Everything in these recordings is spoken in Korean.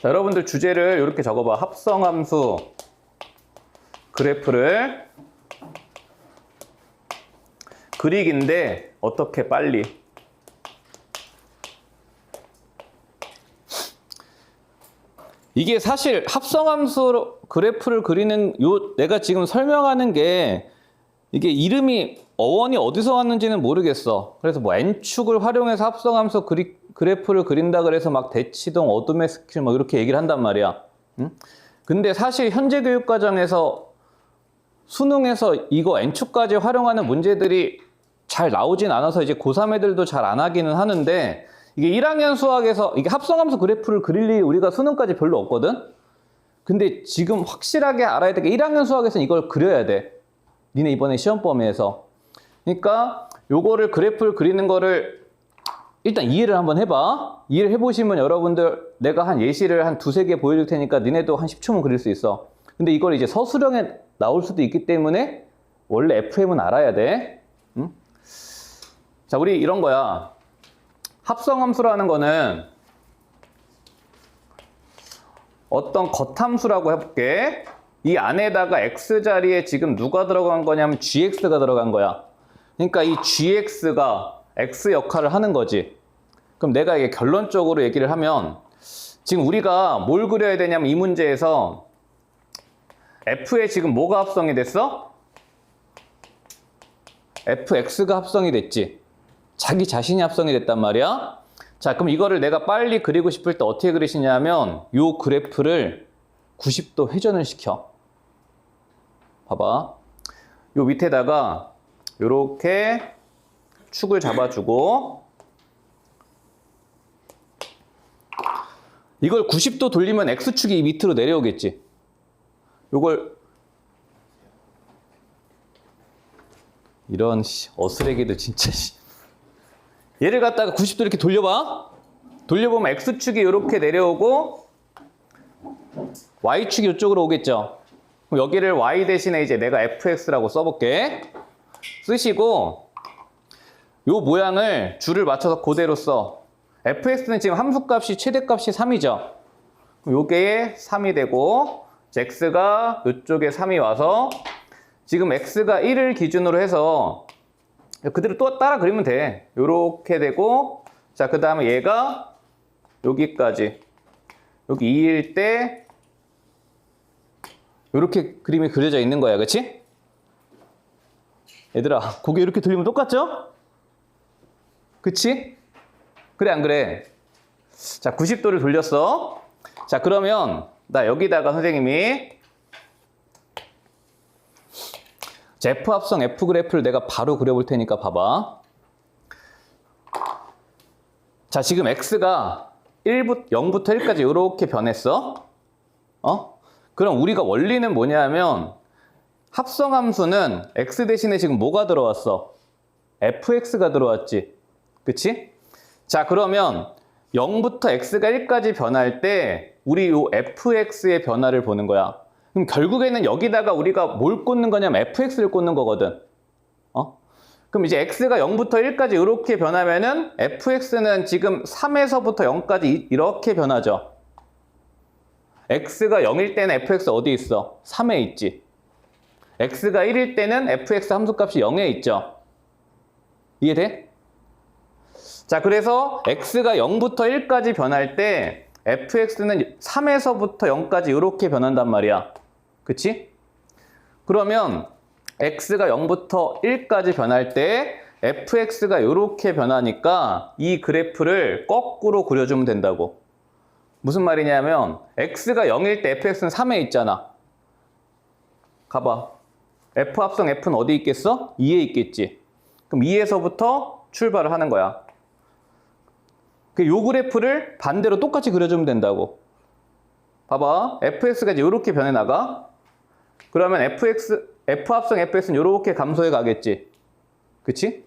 자, 여러분들 주제를 이렇게 적어봐. 합성함수 그래프를 그리기인데 어떻게 빨리. 이게 사실 합성함수 그래프를 그리는 내가 지금 설명하는 게 이게 이름이 어원이 어디서 왔는지는 모르겠어. 그래서 뭐 n축을 활용해서 합성함수 그래프를 그린다 그래서 막 대치동, 어둠의 스킬 뭐 이렇게 얘기를 한단 말이야. 응? 근데 사실 현재 교육과정에서 수능에서 이거 n축까지 활용하는 문제들이 잘 나오진 않아서 이제 고3 애들도 잘 안 하기는 하는데, 이게 1학년 수학에서 이게 합성함수 그래프를 그릴 일이 우리가 수능까지 별로 없거든? 근데 지금 확실하게 알아야 될 게 1학년 수학에서는 이걸 그려야 돼. 니네 이번에 시험 범위에서. 그러니까 요거를 그래프를 그리는 거를 일단 이해를 한번 해봐. 이해를 해보시면 여러분들 내가 한 예시를 한 두세 개 보여줄 테니까 니네도 한 10초면 그릴 수 있어. 근데 이걸 이제 서술형에 나올 수도 있기 때문에 원래 FM은 알아야 돼. 응? 자, 우리 이런 거야. 합성함수라는 거는 어떤 겉함수라고 해볼게. 이 안에다가 x자리에 지금 누가 들어간 거냐면 gx가 들어간 거야. 그러니까 이 gx가 x 역할을 하는 거지. 그럼 내가 이게 결론적으로 얘기를 하면 지금 우리가 뭘 그려야 되냐면 이 문제에서 f에 지금 뭐가 합성이 됐어? fx가 합성이 됐지. 자기 자신이 합성이 됐단 말이야. 자, 그럼 이거를 내가 빨리 그리고 싶을 때 어떻게 그리시냐면 요 그래프를 90도 회전을 시켜. 봐봐. 요 밑에다가 요렇게 축을 잡아주고 이걸 90도 돌리면 x축이 밑으로 내려오겠지. 요걸 이런 어스레기들 진짜. 얘를 갖다가 90도 이렇게 돌려봐. 돌려보면 x축이 이렇게 내려오고 y축이 이쪽으로 오겠죠. 그럼 여기를 y 대신에 이제 내가 fx라고 써볼게. 쓰시고 요 모양을 줄을 맞춰서 그대로 써. fx는 지금 함수값이 최대값이 3이죠. 그럼 요게 3이 되고 x가 이쪽에 3이 와서 지금 x가 1을 기준으로 해서 그대로 또 따라 그리면 돼. 요렇게 되고, 자, 그 다음에 얘가 여기까지. 여기 2일 때, 요렇게 그림이 그려져 있는 거야. 그치? 얘들아, 고개 이렇게 들리면 똑같죠? 그치? 그래, 안 그래? 자, 90도를 돌렸어. 자, 그러면, 나 여기다가 선생님이 F합성 F그래프를 내가 바로 그려볼 테니까 봐봐. 자, 지금 X가 0부터 1까지 이렇게 변했어. 그럼 우리가 원리는 뭐냐면 합성함수는 X 대신에 지금 뭐가 들어왔어? fx가 들어왔지. 그치? 자, 그러면 0부터 X가 1까지 변할 때 우리 요 fx의 변화를 보는 거야. 그럼 결국에는 여기다가 우리가 뭘 꽂는 거냐면 fx를 꽂는 거거든. 그럼 이제 x가 0부터 1까지 이렇게 변하면은 fx는 지금 3에서부터 0까지 이렇게 변하죠. x가 0일 때는 fx 어디 있어? 3에 있지. x가 1일 때는 fx 함수값이 0에 있죠. 이해돼? 자, 그래서 x가 0부터 1까지 변할 때 fx는 3에서부터 0까지 이렇게 변한단 말이야. 그치? 그러면 x가 0부터 1까지 변할 때 fx가 이렇게 변하니까 이 그래프를 거꾸로 그려주면 된다고. 무슨 말이냐면 x가 0일 때 fx는 3에 있잖아. 가봐. f합성 f는 어디 있겠어? 2에 있겠지. 그럼 2에서부터 출발을 하는 거야. 요 그래프를 반대로 똑같이 그려주면 된다고. 봐봐. fx가 이제 이렇게 변해나가. 그러면 f합성 fx는 이렇게 감소해 가겠지. 그치?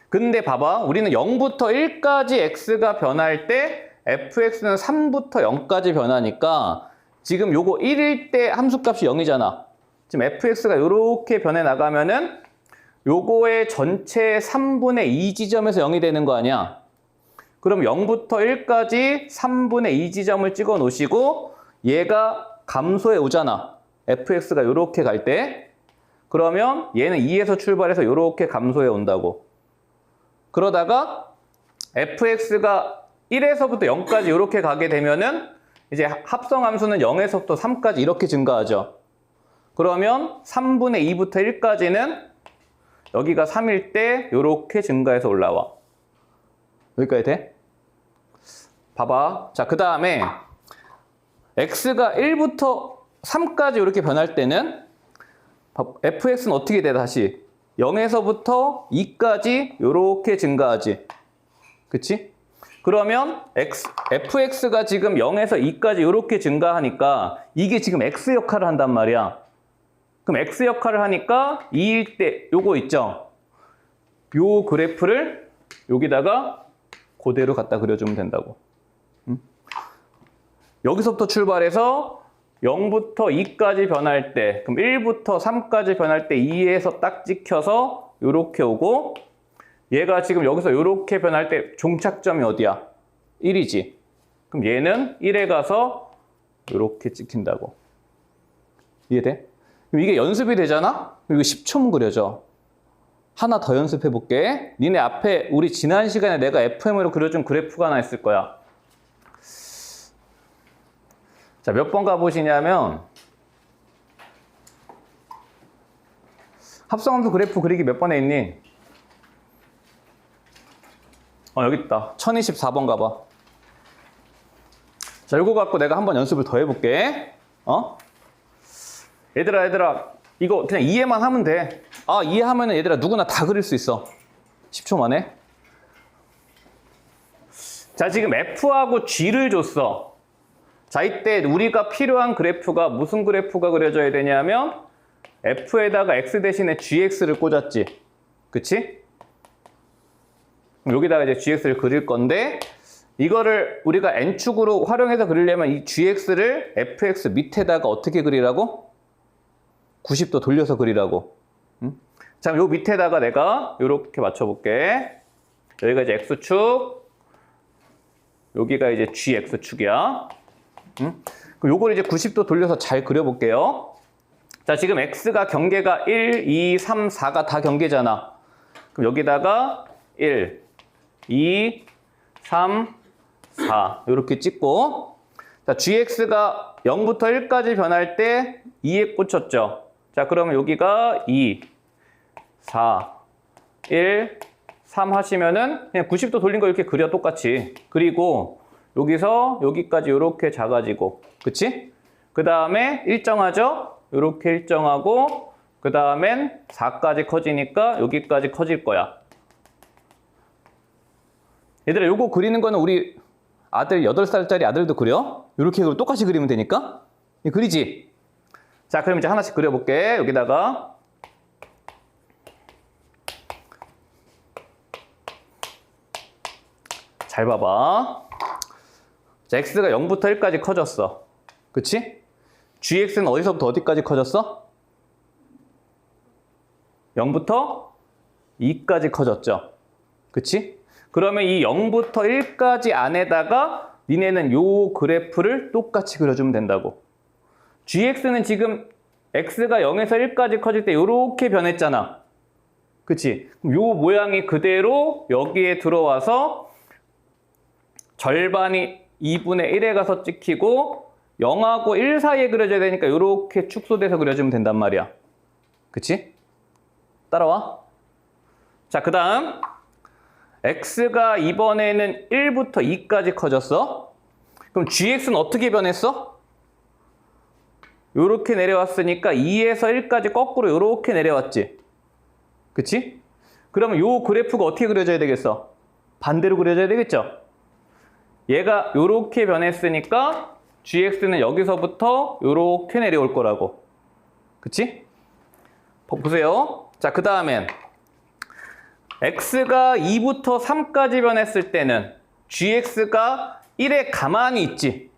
근데 봐봐. 우리는 0부터 1까지 x가 변할 때 fx는 3부터 0까지 변하니까 지금 요거 1일 때 함수값이 0이잖아. 지금 fx가 이렇게 변해나가면은 요거의 전체 3분의 2 지점에서 0이 되는 거 아니야? 그럼 0부터 1까지 3분의 2 지점을 찍어 놓으시고 얘가 감소해 오잖아. fx가 이렇게 갈 때. 그러면 얘는 2에서 출발해서 이렇게 감소해 온다고. 그러다가 fx가 1에서부터 0까지 이렇게 가게 되면은 이제 합성함수는 0에서부터 3까지 이렇게 증가하죠. 그러면 3분의 2부터 1까지는 여기가 3일 때 이렇게 증가해서 올라와. 여기까지 돼? 봐봐. 자, 그 다음에 x가 1부터 3까지 이렇게 변할 때는 fx는 어떻게 돼, 다시? 0에서부터 2까지 이렇게 증가하지. 그치? 그러면 fx가 지금 0에서 2까지 이렇게 증가하니까 이게 지금 x 역할을 한단 말이야. 그럼 x 역할을 하니까 2일 때 요거 있죠? 요 그래프를 여기다가 그대로 갖다 그려주면 된다고. 여기서부터 출발해서 0부터 2까지 변할 때, 그럼 1부터 3까지 변할 때 2에서 딱 찍혀서 요렇게 오고, 얘가 지금 여기서 요렇게 변할 때 종착점이 어디야? 1이지. 그럼 얘는 1에 가서 요렇게 찍힌다고. 이해돼? 그럼 이게 연습이 되잖아? 그리고 10초면 그려져. 하나 더 연습해 볼게. 니네 앞에 우리 지난 시간에 내가 FM으로 그려준 그래프가 하나 있을 거야. 자, 몇 번 가보시냐면 합성함수 그래프 그리기 몇 번에 있니? 여기 있다. 1024번 가봐. 자, 이거 갖고 내가 한번 연습을 더 해볼게. 얘들아, 이거 그냥 이해만 하면 돼. 이해하면 얘들아 누구나 다 그릴 수 있어. 10초 만에. 자, 지금 F하고 G를 줬어. 자, 이때 우리가 필요한 그래프가 무슨 그래프가 그려져야 되냐면 F에다가 X 대신에 GX를 꽂았지. 그치? 여기다가 이제 GX를 그릴 건데 이거를 우리가 N축으로 활용해서 그리려면 이 GX를 FX 밑에다가 어떻게 그리라고? 90도 돌려서 그리라고. 자, 요 밑에다가 내가 이렇게 맞춰볼게. 여기가 이제 X축, 여기가 이제 GX축이야. 그럼 요걸 이제 90도 돌려서 잘 그려볼게요. 자, 지금 X가 경계가 1, 2, 3, 4가 다 경계잖아. 그럼 여기다가 1, 2, 3, 4 이렇게 찍고, 자, GX가 0부터 1까지 변할 때 2에 꽂혔죠. 자, 그러면 여기가 2, 4, 1, 3 하시면은 그냥 90도 돌린 거 이렇게 그려 똑같이. 그리고 여기서 여기까지 이렇게 작아지고, 그치? 그 다음에 일정하죠? 이렇게 일정하고, 그 다음엔 4까지 커지니까 여기까지 커질 거야. 얘들아, 요거 그리는 거는 우리 아들 8살짜리 아들도 그려? 이렇게 똑같이 그리면 되니까? 그리지? 자, 그럼 이제 하나씩 그려볼게. 여기다가. 잘 봐봐. 자, X가 0부터 1까지 커졌어. 그치? GX는 어디서부터 어디까지 커졌어? 0부터 2까지 커졌죠. 그치? 그러면 이 0부터 1까지 안에다가 니네는 요 그래프를 똑같이 그려주면 된다고. GX는 지금 X가 0에서 1까지 커질 때 요렇게 변했잖아. 그치? 요 모양이 그대로 여기에 들어와서 절반이 2분의 1에 가서 찍히고 0하고 1 사이에 그려져야 되니까 요렇게 축소돼서 그려주면 된단 말이야. 그치? 따라와. 자, 그 다음 X가 이번에는 1부터 2까지 커졌어. 그럼 GX는 어떻게 변했어? 요렇게 내려왔으니까 2에서 1까지 거꾸로 요렇게 내려왔지. 그치? 그러면 요 그래프가 어떻게 그려져야 되겠어? 반대로 그려져야 되겠죠? 얘가 요렇게 변했으니까 GX는 여기서부터 요렇게 내려올 거라고. 그치? 보세요. 자, 그 다음엔 X가 2부터 3까지 변했을 때는 GX가 1에 가만히 있지.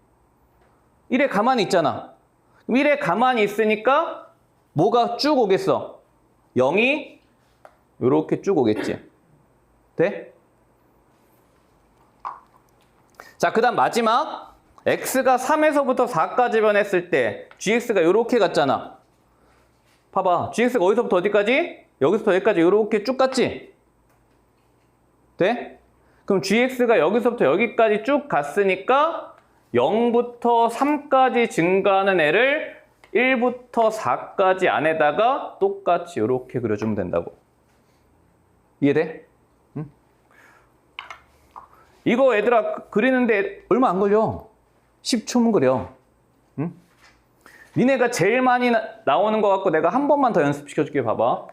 1에 가만히 있잖아. 그럼 1에 가만히 있으니까 뭐가 쭉 오겠어? 0이 이렇게 쭉 오겠지. 돼? 자, 그 다음 마지막 x가 3에서부터 4까지 변했을 때 gx가 요렇게 갔잖아. 봐봐. gx가 어디서부터 어디까지? 여기서부터 여기까지 요렇게 쭉 갔지? 돼? 그럼 gx가 여기서부터 여기까지 쭉 갔으니까 0부터 3까지 증가하는 애를 1부터 4까지 안에다가 똑같이 이렇게 그려주면 된다고. 이해돼? 응? 이거 얘들아 그리는데 얼마 안 걸려. 10초면 그려. 응? 니네가 제일 많이 나오는 것 같고 내가 한 번만 더 연습시켜줄게. 봐봐.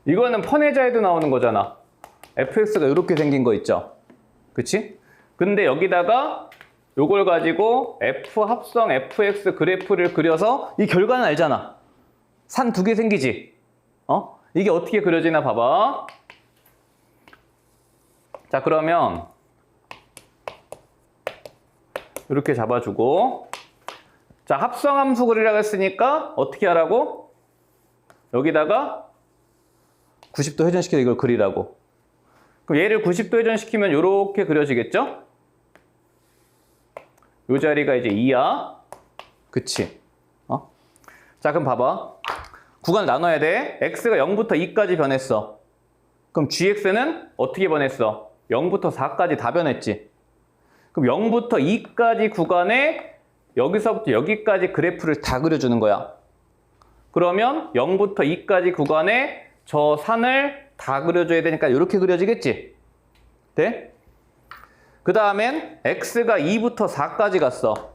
이거는 펀해자에도 나오는 거잖아. fx가 이렇게 생긴 거 있죠. 그치? 근데 여기다가 요걸 가지고 f 합성 fx 그래프를 그려서 이 결과는 알잖아. 산 두 개 생기지? 이게 어떻게 그려지나 봐봐. 자, 그러면 이렇게 잡아주고, 자, 합성함수 그리라고 했으니까 어떻게 하라고? 여기다가 90도 회전시켜서 이걸 그리라고. 그럼 얘를 90도 회전시키면 이렇게 그려지겠죠? 이 자리가 이제 2야. 그치? 자, 그럼 봐봐. 구간을 나눠야 돼. x가 0부터 2까지 변했어. 그럼 gx는 어떻게 변했어? 0부터 4까지 다 변했지. 그럼 0부터 2까지 구간에 여기서부터 여기까지 그래프를 다 그려주는 거야. 그러면 0부터 2까지 구간에 저 산을 다 그려줘야 되니까 이렇게 그려지겠지? 돼? 그 다음엔 x가 2부터 4까지 갔어.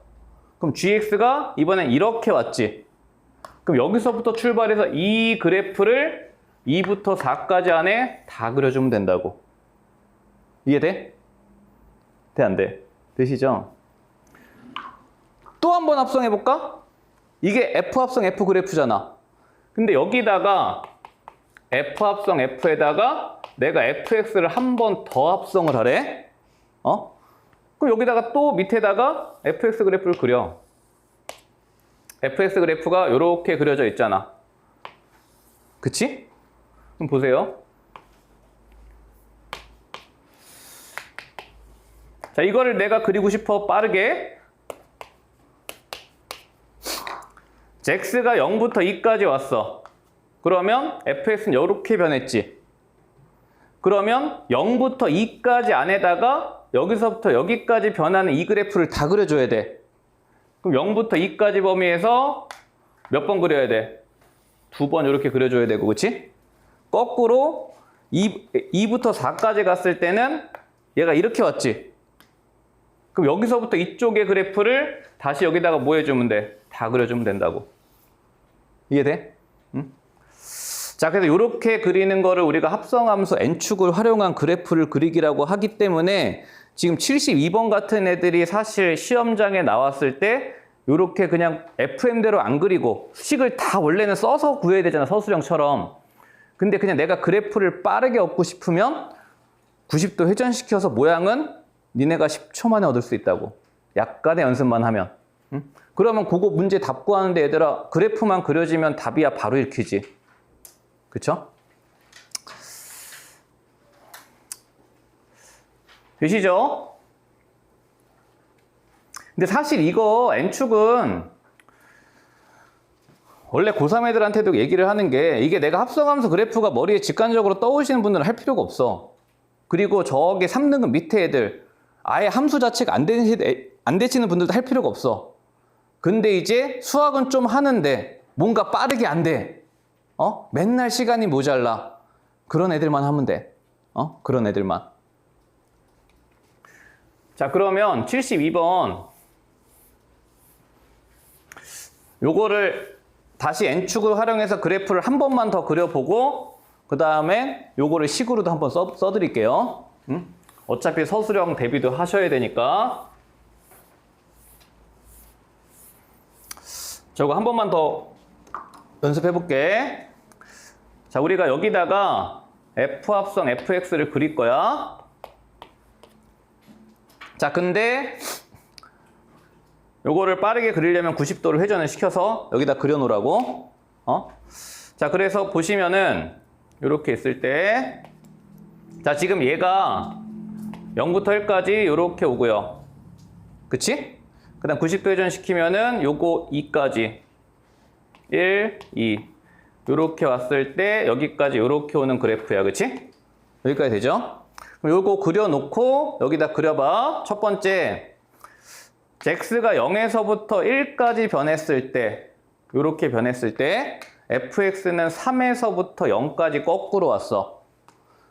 그럼 gx가 이번엔 이렇게 왔지? 그럼 여기서부터 출발해서 이 그래프를 2부터 4까지 안에 다 그려주면 된다고. 이해돼? 돼, 안 돼? 되시죠? 또 한 번 합성해볼까? 이게 f 합성 f 그래프잖아. 근데 여기다가 f 합성 f에다가 내가 fx를 한 번 더 합성을 하래. 그럼 여기다가 또 밑에다가 fx 그래프를 그려. fx 그래프가 이렇게 그려져 있잖아. 그치? 그럼 보세요. 자, 이거를 내가 그리고 싶어. 빠르게. x가 0부터 2까지 왔어. 그러면 fx는 이렇게 변했지. 그러면 0부터 2까지 안에다가 여기서부터 여기까지 변하는 이 그래프를 다 그려줘야 돼. 그럼 0부터 2까지 범위에서 몇 번 그려야 돼? 2번 이렇게 그려줘야 되고, 그치? 거꾸로 2부터 4까지 갔을 때는 얘가 이렇게 왔지? 그럼 여기서부터 이쪽의 그래프를 다시 여기다가 뭐 해주면 돼? 다 그려주면 된다고. 이해돼? 응? 자, 그래서 이렇게 그리는 거를 우리가 합성함수 n축을 활용한 그래프를 그리기라고 하기 때문에 지금 72번 같은 애들이 사실 시험장에 나왔을 때 이렇게 그냥 FM대로 안 그리고 식을 다 원래는 써서 구해야 되잖아, 서술형처럼. 근데 그냥 내가 그래프를 빠르게 얻고 싶으면 90도 회전시켜서 모양은 니네가 10초 만에 얻을 수 있다고. 약간의 연습만 하면. 응? 그러면 그거 문제 답 구하는데 얘들아 그래프만 그려지면 답이야 바로 읽히지. 그쵸? 되시죠? 근데 사실 이거 N축은 원래 고3 애들한테도 얘기를 하는 게 이게 내가 합성함수 그래프가 머리에 직관적으로 떠오르시는 분들은 할 필요가 없어. 그리고 저기 3등급 밑에 애들 아예 함수 자체가 안 되시는 분들도 할 필요가 없어. 근데 이제 수학은 좀 하는데 뭔가 빠르게 안 돼. 맨날 시간이 모자라. 그런 애들만 하면 돼. 그런 애들만. 자, 그러면 72번 요거를 다시 N축을 활용해서 그래프를 한 번만 더 그려보고 그 다음에 요거를 식으로도 한번 써드릴게요. 어차피 서술형 대비도 하셔야 되니까 저거 한 번만 더 연습해볼게. 자, 우리가 여기다가 F합성 fx를 그릴 거야. 자, 근데 요거를 빠르게 그리려면 90도를 회전을 시켜서 여기다 그려놓으라고. 자, 그래서 보시면은 이렇게 있을 때, 자, 지금 얘가 0부터 1까지 이렇게 오고요. 그치? 그 다음 90도 회전시키면은 요거 2까지 1, 2 요렇게 왔을 때 여기까지 요렇게 오는 그래프야. 그치? 여기까지 되죠? 그럼 요거 그려놓고 여기다 그려봐. 첫 번째, x가 0에서부터 1까지 변했을 때, 요렇게 변했을 때 fx는 3에서부터 0까지 거꾸로 왔어.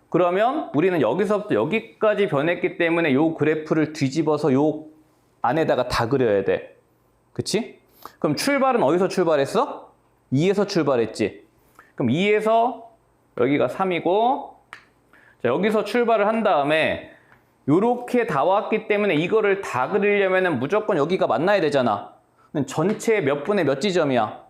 그러면 우리는 여기서부터 여기까지 변했기 때문에 요 그래프를 뒤집어서 요 안에다가 다 그려야 돼. 그치? 그럼 출발은 어디서 출발했어? 2에서 출발했지. 그럼 2에서 여기가 3이고, 자, 여기서 출발을 한 다음에 요렇게 다 왔기 때문에 이거를 다 그리려면 무조건 여기가 만나야 되잖아. 전체 몇 분의 몇 지점이야?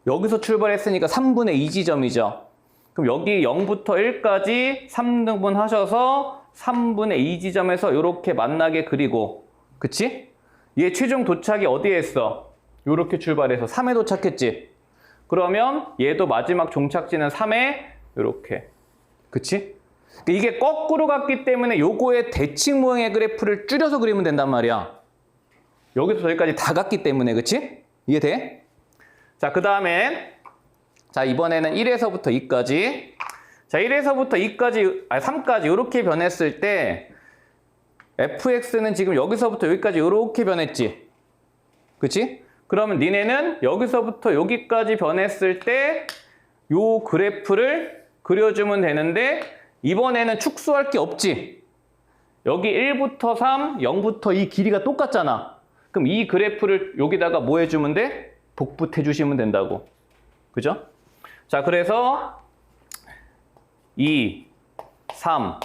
여기서 출발했으니까 3분의 2 지점이죠. 그럼 여기 0부터 1까지 3등분 하셔서 3분의 2 지점에서 이렇게 만나게 그리고, 그치? 얘 최종 도착이 어디에 했어? 이렇게 출발해서 3에 도착했지? 그러면 얘도 마지막 종착지는 3에 이렇게. 그치? 이게 거꾸로 갔기 때문에 요거의 대칭 모양의 그래프를 줄여서 그리면 된단 말이야. 여기서 여기까지 다 갔기 때문에. 그치? 이해돼? 자, 그 다음엔 자, 이번에는 1에서부터 2까지. 자, 1에서부터 2까지, 3까지 이렇게 변했을 때 fx는 지금 여기서부터 여기까지 이렇게 변했지. 그치? 그러면 니네는 여기서부터 여기까지 변했을 때 요 그래프를 그려주면 되는데, 이번에는 축소할 게 없지. 여기 1부터 3, 0부터 2 길이가 똑같잖아. 그럼 이 그래프를 여기다가 뭐 해주면 돼? 복붙해 주시면 된다고. 그죠? 자, 그래서 2, 3,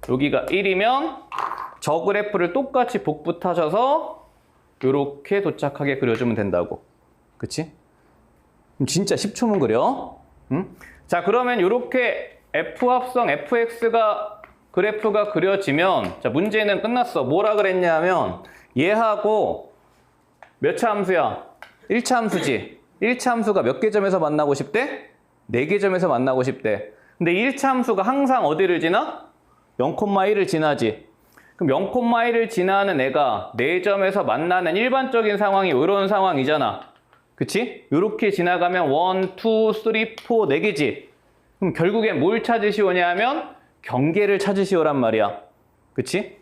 여기가 1이면 저 그래프를 똑같이 복붙하셔서 이렇게 도착하게 그려주면 된다고. 그치? 그럼 진짜 10초면 그려. 응? 자, 그러면 이렇게 F합성 fx가 그래프가 그려지면, 자, 문제는 끝났어. 뭐라 그랬냐면 얘하고 몇 차 함수야? 1차 함수지. 1차 함수가 몇 개 점에서 만나고 싶대? 4개 점에서 만나고 싶대. 근데 1차 함수가 항상 어디를 지나? 0,1을 지나지. 그럼 0,1을 지나는 애가 4점에서 만나는 일반적인 상황이 이런 상황이잖아. 그치? 이렇게 지나가면 1, 2, 3, 4, 4개지. 그럼 결국엔 뭘 찾으시오냐 하면 경계를 찾으시오란 말이야. 그치?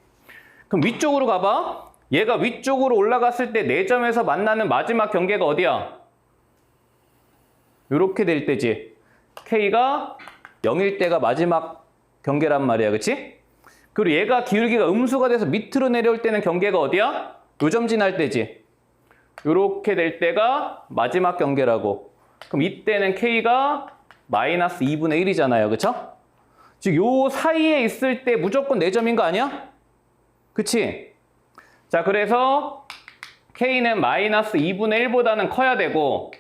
그럼 위쪽으로 가봐. 얘가 위쪽으로 올라갔을 때 4점에서 만나는 마지막 경계가 어디야? 이렇게 될 때지. K가 0일 때가 마지막 경계란 말이야. 그치? 그리고 얘가 기울기가 음수가 돼서 밑으로 내려올 때는 경계가 어디야? 요점 지날 때지. 이렇게 될 때가 마지막 경계라고. 그럼 이때는 K가 마이너스 2분의 1이잖아요. 그쵸? 즉, 요 사이에 있을 때 무조건 4점인 거 아니야? 그치? 자, 그래서 K는 마이너스 2분의 1보다는 커야 되고,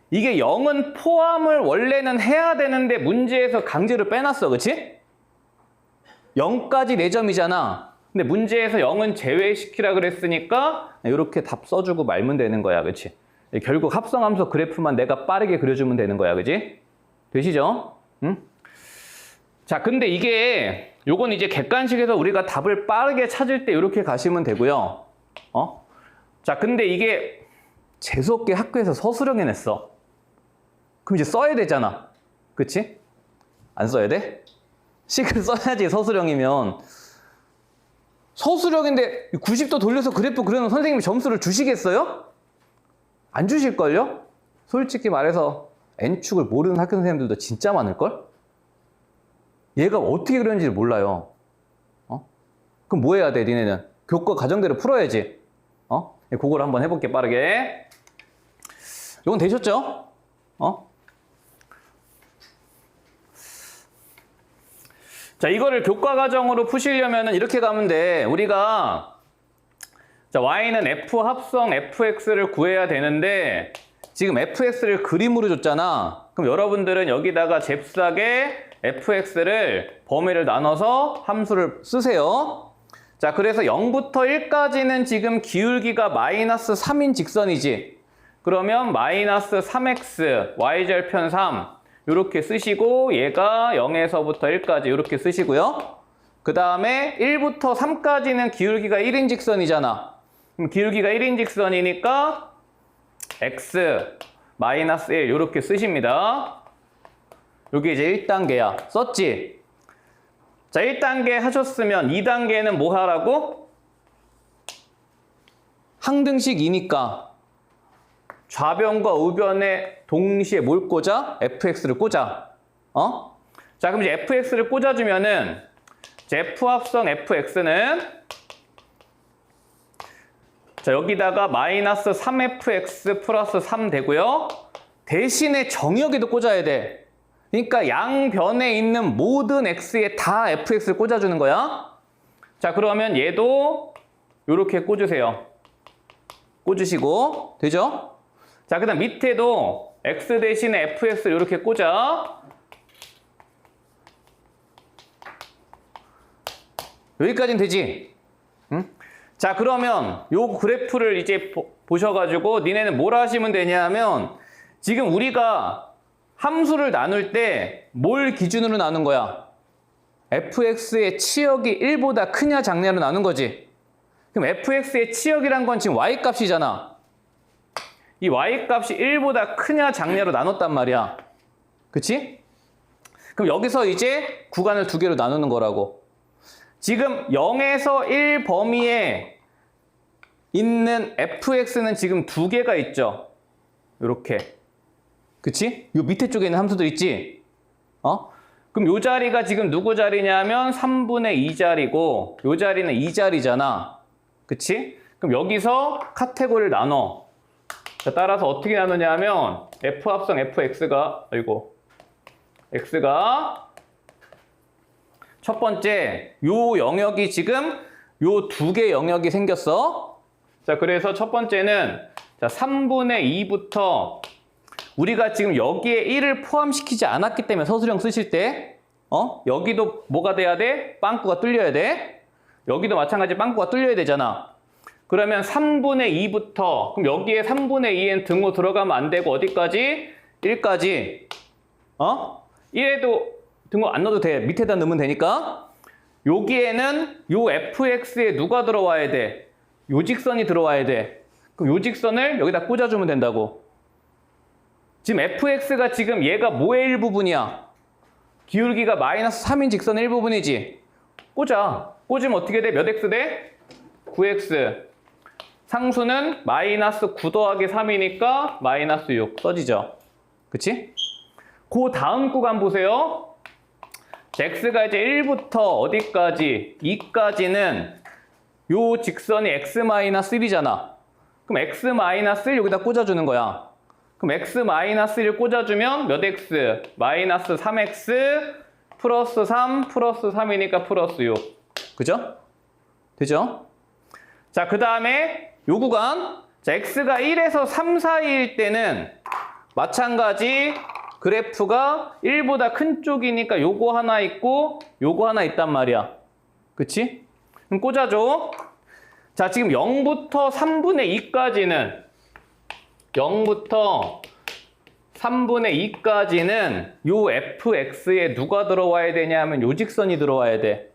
이게 0은 포함을 원래는 해야 되는데 문제에서 강제로 빼놨어. 그치? 0까지 4점이잖아. 근데 문제에서 0은 제외시키라 그랬으니까 이렇게 답 써주고 말면 되는 거야. 그치? 결국 합성함수 그래프만 내가 빠르게 그려주면 되는 거야. 그치? 되시죠? 응? 자, 근데 이게 요건 이제 객관식에서 우리가 답을 빠르게 찾을 때 이렇게 가시면 되고요. 자, 근데 이게 재수없게 학교에서 서술형에 냈어. 그럼 이제 써야 되잖아. 그치? 안 써야 돼? 식을 써야지. 서술형이면. 서술형인데 90도 돌려서 그래프 그려놓은 선생님이 점수를 주시겠어요? 안 주실걸요? 솔직히 말해서 N축을 모르는 학교 선생님들도 진짜 많을걸? 얘가 어떻게 그렸는지 몰라요. 그럼 뭐 해야 돼, 니네는? 교과 과정대로 풀어야지. 그걸 한번 해볼게, 빠르게. 이건 되셨죠? 자, 이거를 교과 과정으로 푸시려면 이렇게 가면 돼. 우리가 자, y는 f 합성 fx를 구해야 되는데 지금 fx를 그림으로 줬잖아. 그럼 여러분들은 여기다가 잽싸게 fx를 범위를 나눠서 함수를 쓰세요. 자, 그래서 0부터 1까지는 지금 기울기가 마이너스 3인 직선이지. 그러면 마이너스 3x y절편 3 이렇게 쓰시고 얘가 0에서부터 1까지 이렇게 쓰시고요. 그 다음에 1부터 3까지는 기울기가 1인 직선이잖아. 그럼 기울기가 1인 직선이니까 x 마이너스 1 이렇게 쓰십니다. 여기 이제 1단계야. 썼지? 자, 1단계 하셨으면 2단계는 뭐 하라고? 항등식이니까 좌변과 우변에 동시에 뭘 꽂아? fx를 꽂아. 자, 그럼 이제 fx를 꽂아주면은 f합성 fx는 자, 여기다가 마이너스 3fx 플러스 3 되고요. 대신에 정의역에도 꽂아야 돼. 그러니까 양변에 있는 모든 x에 다 fx를 꽂아주는 거야. 자, 그러면 얘도 이렇게 꽂으세요. 꽂으시고 되죠? 자, 그 다음 밑에도 x 대신에 fx를 이렇게 꽂아. 여기까지는 되지? 응? 자, 그러면 요 그래프를 이제 보셔가지고 니네는 뭘 하시면 되냐면 지금 우리가 함수를 나눌 때 뭘 기준으로 나눈 거야? fx의 치역이 1보다 크냐 작냐로 나눈 거지. 그럼 fx의 치역이란 건 지금 y값이잖아. 이 y값이 1보다 크냐 작냐로 나눴단 말이야. 그치? 그럼 여기서 이제 구간을 두 개로 나누는 거라고. 지금 0에서 1 범위에 있는 fx는 지금 두 개가 있죠. 이렇게. 그치? 요 밑에 쪽에 있는 함수들 있지? 그럼 요 자리가 지금 누구 자리냐면 3분의 2 자리고 요 자리는 2 자리잖아. 그치? 그럼 여기서 카테고리를 나눠. 자, 따라서 어떻게 나누냐면 f합성 fx가 x가 첫 번째 요 영역이 지금 요 두 개 영역이 생겼어. 자, 그래서 첫 번째는 자, 3분의 2부터 우리가 지금 여기에 1을 포함시키지 않았기 때문에 서술형 쓰실 때 여기도 뭐가 돼야 돼? 빵꾸가 뚫려야 돼. 여기도 마찬가지 빵꾸가 뚫려야 되잖아. 그러면 3분의 2부터 그럼 여기에 3분의 2엔 등호 들어가면 안 되고 어디까지? 1까지. 1에도 등호 안 넣어도 돼. 밑에다 넣으면 되니까. 여기에는 요 fx에 누가 들어와야 돼? 요 직선이 들어와야 돼. 그럼 요 직선을 여기다 꽂아주면 된다고. 지금 fx가 지금 얘가 뭐의 일부분이야? 기울기가 마이너스 3인 직선의 일부분이지. 꽂아. 꽂으면 어떻게 돼? 몇 x 돼? 9x. 상수는 마이너스 9 더하기 3이니까 마이너스 6 써지죠. 그치? 그 다음 구간 보세요. x가 이제 1부터 어디까지? 2까지는 요 직선이 x-1이잖아. 그럼 x-1 여기다 꽂아주는 거야. 그럼 x-1을 꽂아주면 몇 x? 마이너스 3x 플러스 3 플러스 3이니까 플러스 6. 그죠? 되죠? 자, 그 다음에 요 구간. 자, x가 1에서 3 사이일 때는 마찬가지 그래프가 1보다 큰 쪽이니까 요거 하나 있고 요거 하나 있단 말이야. 그치? 그럼 꽂아줘. 자, 지금 0부터 3분의 2까지는 0부터 3분의 2까지는 요 fx에 누가 들어와야 되냐면 요 직선이 들어와야 돼.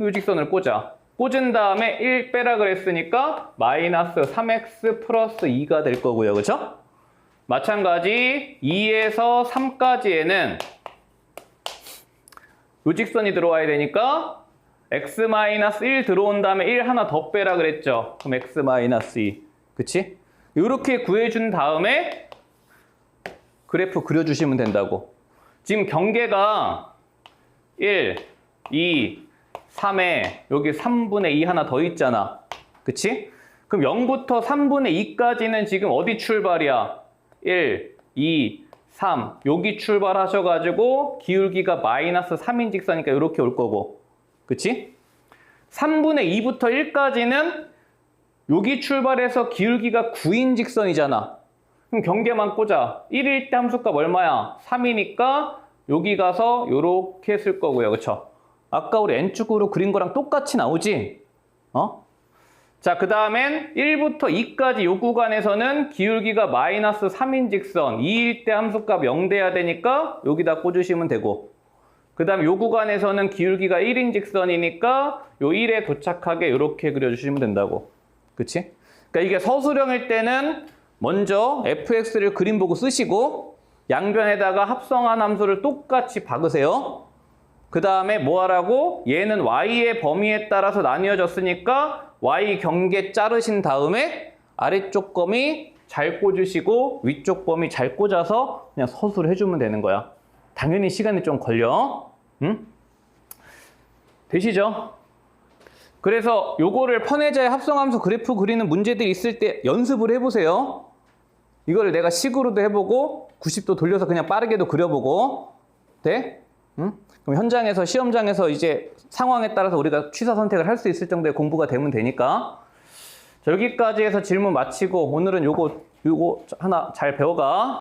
요 직선을 꽂아. 꽂은 다음에 1 빼라 그랬으니까 마이너스 3x 플러스 2가 될 거고요. 그쵸? 마찬가지 2에서 3까지에는 요 직선이 들어와야 되니까 x-1 들어온 다음에 1 하나 더 빼라 그랬죠. 그럼 x-2. 그치? 이렇게 구해준 다음에 그래프 그려주시면 된다고. 지금 경계가 1, 2, 3에 여기 3분의 2 하나 더 있잖아. 그치? 그럼 0부터 3분의 2까지는 지금 어디 출발이야? 1, 2, 3 여기 출발하셔가지고 기울기가 마이너스 3인 직선이니까 이렇게 올 거고. 그치? 3분의 2부터 1까지는 여기 출발해서 기울기가 9인 직선이잖아. 그럼 경계만 꽂아. 1일 때 함수값 얼마야? 3이니까 여기 가서 요렇게 쓸 거고요. 그쵸? 아까 우리 N축으로 그린 거랑 똑같이 나오지? 자, 그 다음엔 1부터 2까지 요 구간에서는 기울기가 마이너스 3인 직선 2일 때 함수값 0 돼야 되니까 여기다 꽂으시면 되고, 그 다음 요 구간에서는 기울기가 1인 직선이니까 요 1에 도착하게 이렇게 그려주시면 된다고. 그치? 그러니까 이게 서술형일 때는 먼저 fx를 그림 보고 쓰시고 양변에다가 합성한 함수를 똑같이 박으세요. 그 다음에 뭐 하라고? 얘는 y의 범위에 따라서 나뉘어졌으니까 y 경계 자르신 다음에 아래쪽 범위 잘 꽂으시고 위쪽 범위 잘 꽂아서 그냥 서술을 해주면 되는 거야. 당연히 시간이 좀 걸려. 응? 되시죠? 그래서 요거를 퍼내자의 합성함수 그래프 그리는 문제들이 있을 때 연습을 해보세요. 이거를 내가 식으로도 해보고 90도 돌려서 그냥 빠르게도 그려보고. 돼? 응? 그럼 현장에서 시험장에서 이제 상황에 따라서 우리가 취사 선택을 할 수 있을 정도의 공부가 되면 되니까. 자, 여기까지 해서 질문 마치고 오늘은 요거 하나 잘 배워가.